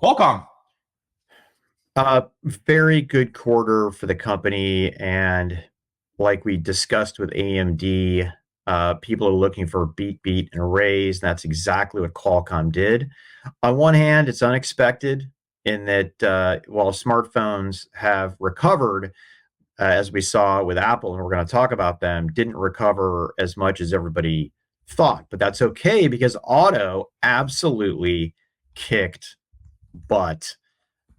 Qualcomm. Very good quarter for the company. And like we discussed with AMD, people are looking for a beat, and a raise. And that's exactly what Qualcomm did. On one hand, it's unexpected in that while smartphones have recovered, as we saw with Apple, and we're going to talk about them, didn't recover as much as everybody thought. But that's okay because auto absolutely kicked butt.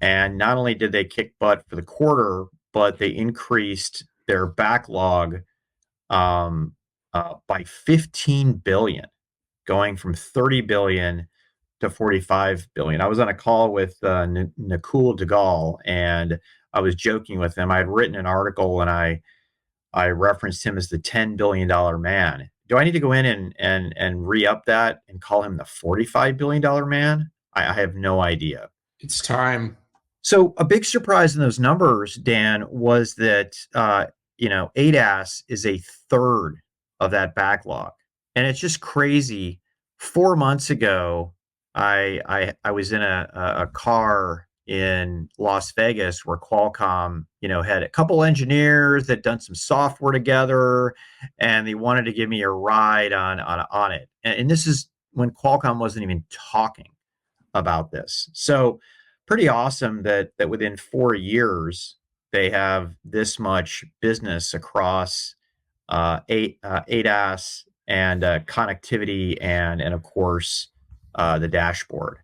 And not only did they kick butt for the quarter, but they increased their backlog by 15 billion, going from 30 billion to 45 billion. I was on a call with Nakul Degal, and I was joking with him. I had written an article, and I referenced him as the $10 billion man. Do I need to go in and re-up that and call him the $45 billion man? I have no idea. It's time. So a big surprise in those numbers, Dan, was that ADAS is a third of that backlog, and it's just crazy. 4 months ago, I was in a car in Las Vegas where Qualcomm, had a couple engineers that done some software together, and they wanted to give me a ride on it. And this is when Qualcomm wasn't even talking about this. So pretty awesome that within 4 years they have this much business across ADAS and connectivity and of course the dashboard.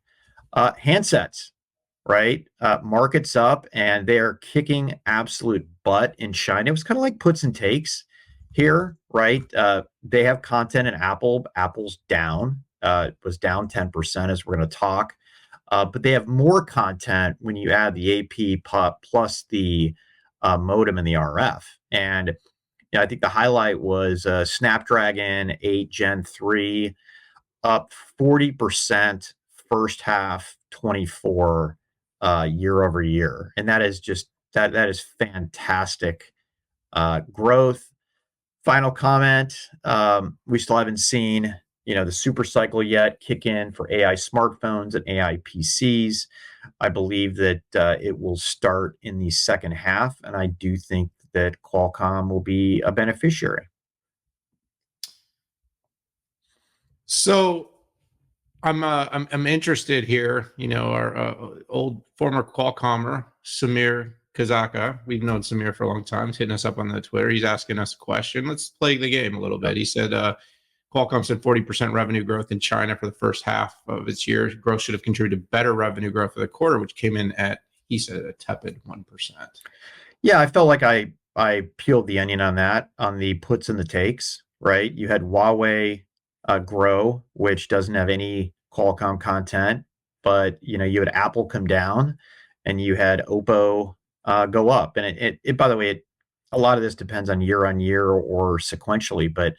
Handsets, right? Markets up and they're kicking absolute butt in China. It was kind of like puts and takes here, right? They have content in Apple. Apple's down. It was down 10% as we're going to talk. But they have more content when you add the AP plus the modem and the RF. And I think the highlight was Snapdragon 8 Gen 3 up 40% first half 24 year over year. And that is just that is fantastic growth. Final comment, we still haven't seen the super cycle yet kick in for AI smartphones and AI PCs. I believe that it will start in the second half, and I do think that Qualcomm will be a beneficiary. So I'm interested here. Our old former Qualcommer Samir Kazaka. We've known Samir for a long time. He's hitting us up on the Twitter. He's asking us a question. Let's play the game a little bit. He said Qualcomm said 40% revenue growth in China for the first half of its year. Growth should have contributed to better revenue growth for the quarter, which came in at, he said, a tepid 1%. Yeah, I felt like I peeled the onion on that, on the puts and the takes, right? You had Huawei grow, which doesn't have any Qualcomm content, but you had Apple come down, and you had Oppo go up. And it by the way, a lot of this depends on year or sequentially, but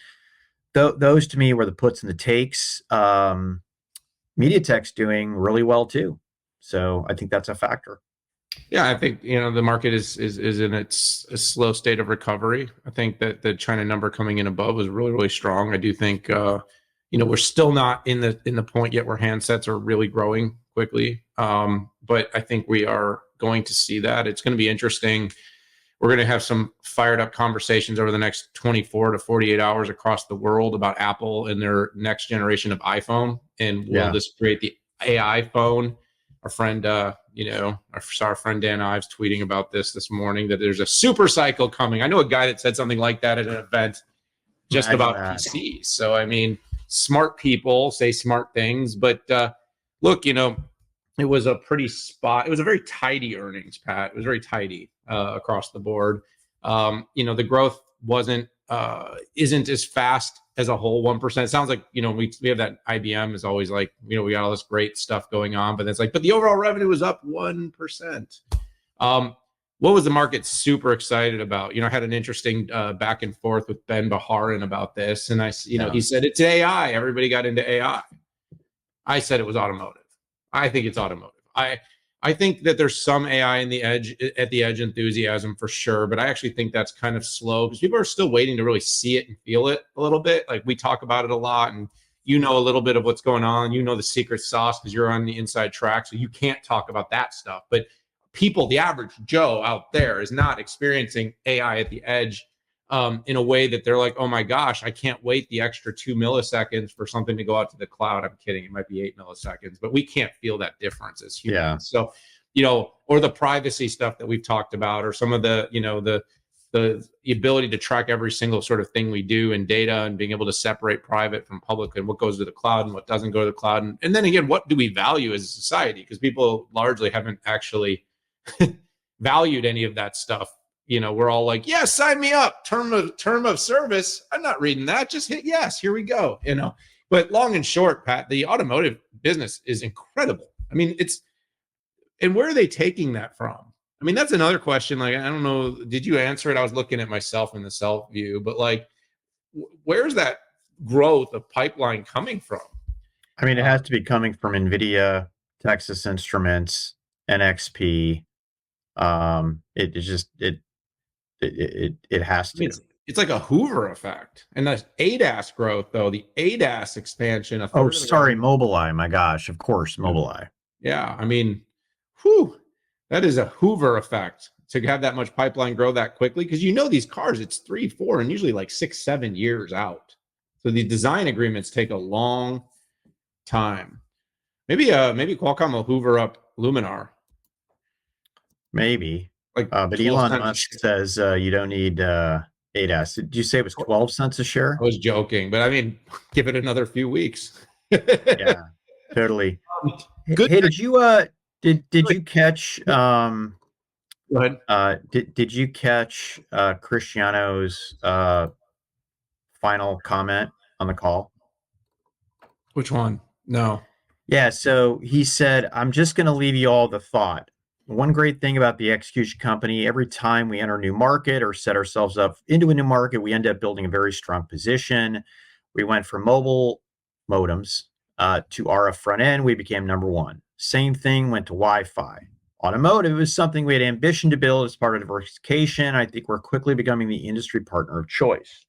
those to me were the puts and the takes. MediaTek's doing really well too, so I think that's a factor. Yeah, I think the market is in its a slow state of recovery. I think that the China number coming in above was really strong. I do think we're still not in the point yet where handsets are really growing quickly, but I think we are going to see that. It's going to be interesting. We're going to have some fired up conversations over the next 24 to 48 hours across the world about Apple and their next generation of iPhone, and will this create the AI phone? Our friend, our friend Dan Ives tweeting about this morning, that there's a super cycle coming. I know a guy that said something like that at an event just about PCs. So, I mean, smart people say smart things, but look, it was a very tidy earnings, Pat. It was very tidy across the board. The growth isn't as fast as a whole 1%. It sounds like, we have that IBM is always like, we got all this great stuff going on, but it's like, but the overall revenue was up 1%. What was the market super excited about? I had an interesting back and forth with Ben Baharin about this. And he said, it's AI. Everybody got into AI. I said it was automotive. I think it's automotive. I think that there's some AI at the edge enthusiasm for sure, but I actually think that's kind of slow because people are still waiting to really see it and feel it a little bit. Like we talk about it a lot, and you know a little bit of what's going on. You know the secret sauce because you're on the inside track, so you can't talk about that stuff. But people, the average Joe out there, is not experiencing AI at the edge in a way that they're like, oh my gosh, I can't wait the extra 2 milliseconds for something to go out to the cloud. I'm kidding. It might be 8 milliseconds, but we can't feel that difference as humans. Yeah. So, or the privacy stuff that we've talked about, or some of the ability to track every single sort of thing we do in data and being able to separate private from public and what goes to the cloud and what doesn't go to the cloud. And then again, what do we value as a society? Because people largely haven't actually valued any of that stuff. We're all like, yeah, sign me up. Term of service. I'm not reading that. Just hit yes. Here we go. But long and short, Pat, the automotive business is incredible. I mean, and where are they taking that from? I mean, that's another question. Like, I don't know. Did you answer it? I was looking at myself in the self view, but like, where's that growth of pipeline coming from? I mean, it has to be coming from NVIDIA, Texas Instruments, NXP. It has to. It's like a Hoover effect. And the ADAS growth, though, the ADAS expansion. Oh, sorry, Mobileye. My gosh, of course, Mobileye. Yeah, I mean, whew, that is a Hoover effect to have that much pipeline grow that quickly. Because these cars, it's 3, 4, and usually like 6, 7 years out. So the design agreements take a long time. Maybe Qualcomm will Hoover up Luminar. Maybe. But Elon Musk says you don't need ADAS. Did you say it was 12 cents a share? I was joking, but I mean, give it another few weeks. Yeah, totally. Hey, did you catch Go ahead. Did you catch Cristiano's final comment on the call? Which one? No. Yeah, so he said, I'm just going to leave you all the thought. One great thing about the execution company, every time we enter a new market or set ourselves up into a new market, we end up building a very strong position. We went from mobile modems to RF front end. We became number one. Same thing went to Wi-Fi. Automotive is something we had ambition to build as part of diversification. I think we're quickly becoming the industry partner of choice.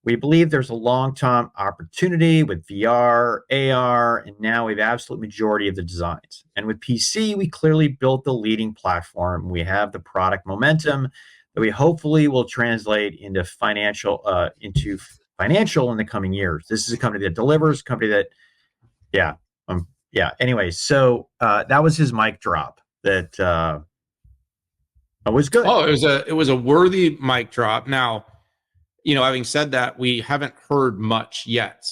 We believe there's a long-term opportunity with VR, AR, and now we have absolute majority of the designs. And with PC, we clearly built the leading platform. We have the product momentum that we hopefully will translate into financial in the coming years. This is a company that delivers, a company that, Anyway, so that was his mic drop. That was good. Oh, it was a worthy mic drop. Now, having said that, we haven't heard much yet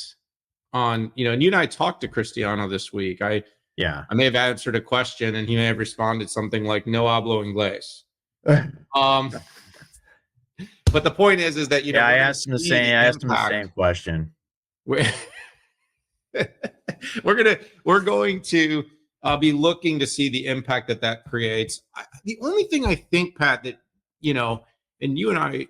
on, and you and I talked to Cristiano this week. I may have answered a question and he may have responded something like no hablo inglés. But the point is that, I asked him the same question. We're going to be looking to see the impact that creates. The only thing I think, Pat, that, and you and I,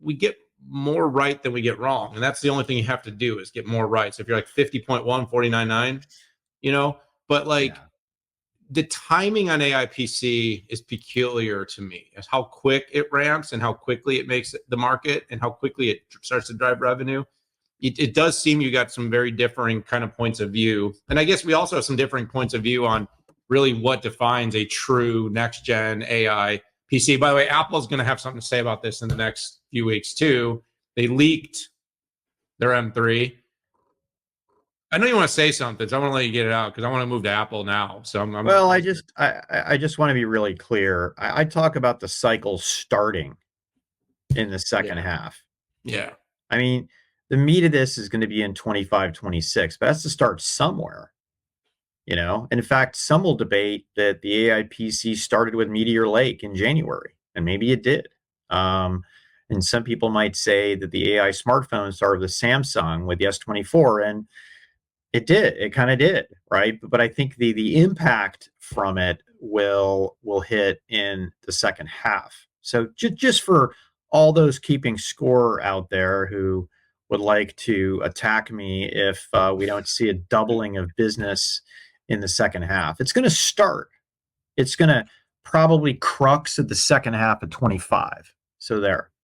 we get more right than we get wrong. And that's the only thing you have to do is get more right. So if you're like 50.1, 49.9, but the timing on AI PC is peculiar to me as how quick it ramps and how quickly it makes the market and how quickly it starts to drive revenue. It does seem you got some very differing kind of points of view. And I guess we also have some differing points of view on really what defines a true next gen AI PC. By the way, Apple's going to have something to say about this in the next few weeks too. They leaked their M3. I know you want to say something, so I want to let you get it out because I want to move to Apple now. So I just want to be really clear. I talk about the cycle starting in the second half. Yeah. I mean, the meat of this is going to be in 25, 26, but that's to start somewhere. And in fact, some will debate that the AI PC started with Meteor Lake in January, and maybe it did. And some people might say that the AI smartphone started with Samsung with the S24, and it did. It kind of did, right? But I think the impact from it will hit in the second half. So just for all those keeping score out there who would like to attack me if we don't see a doubling of business in the second half. It's going to start. It's going to probably crux at the second half of 25. So there.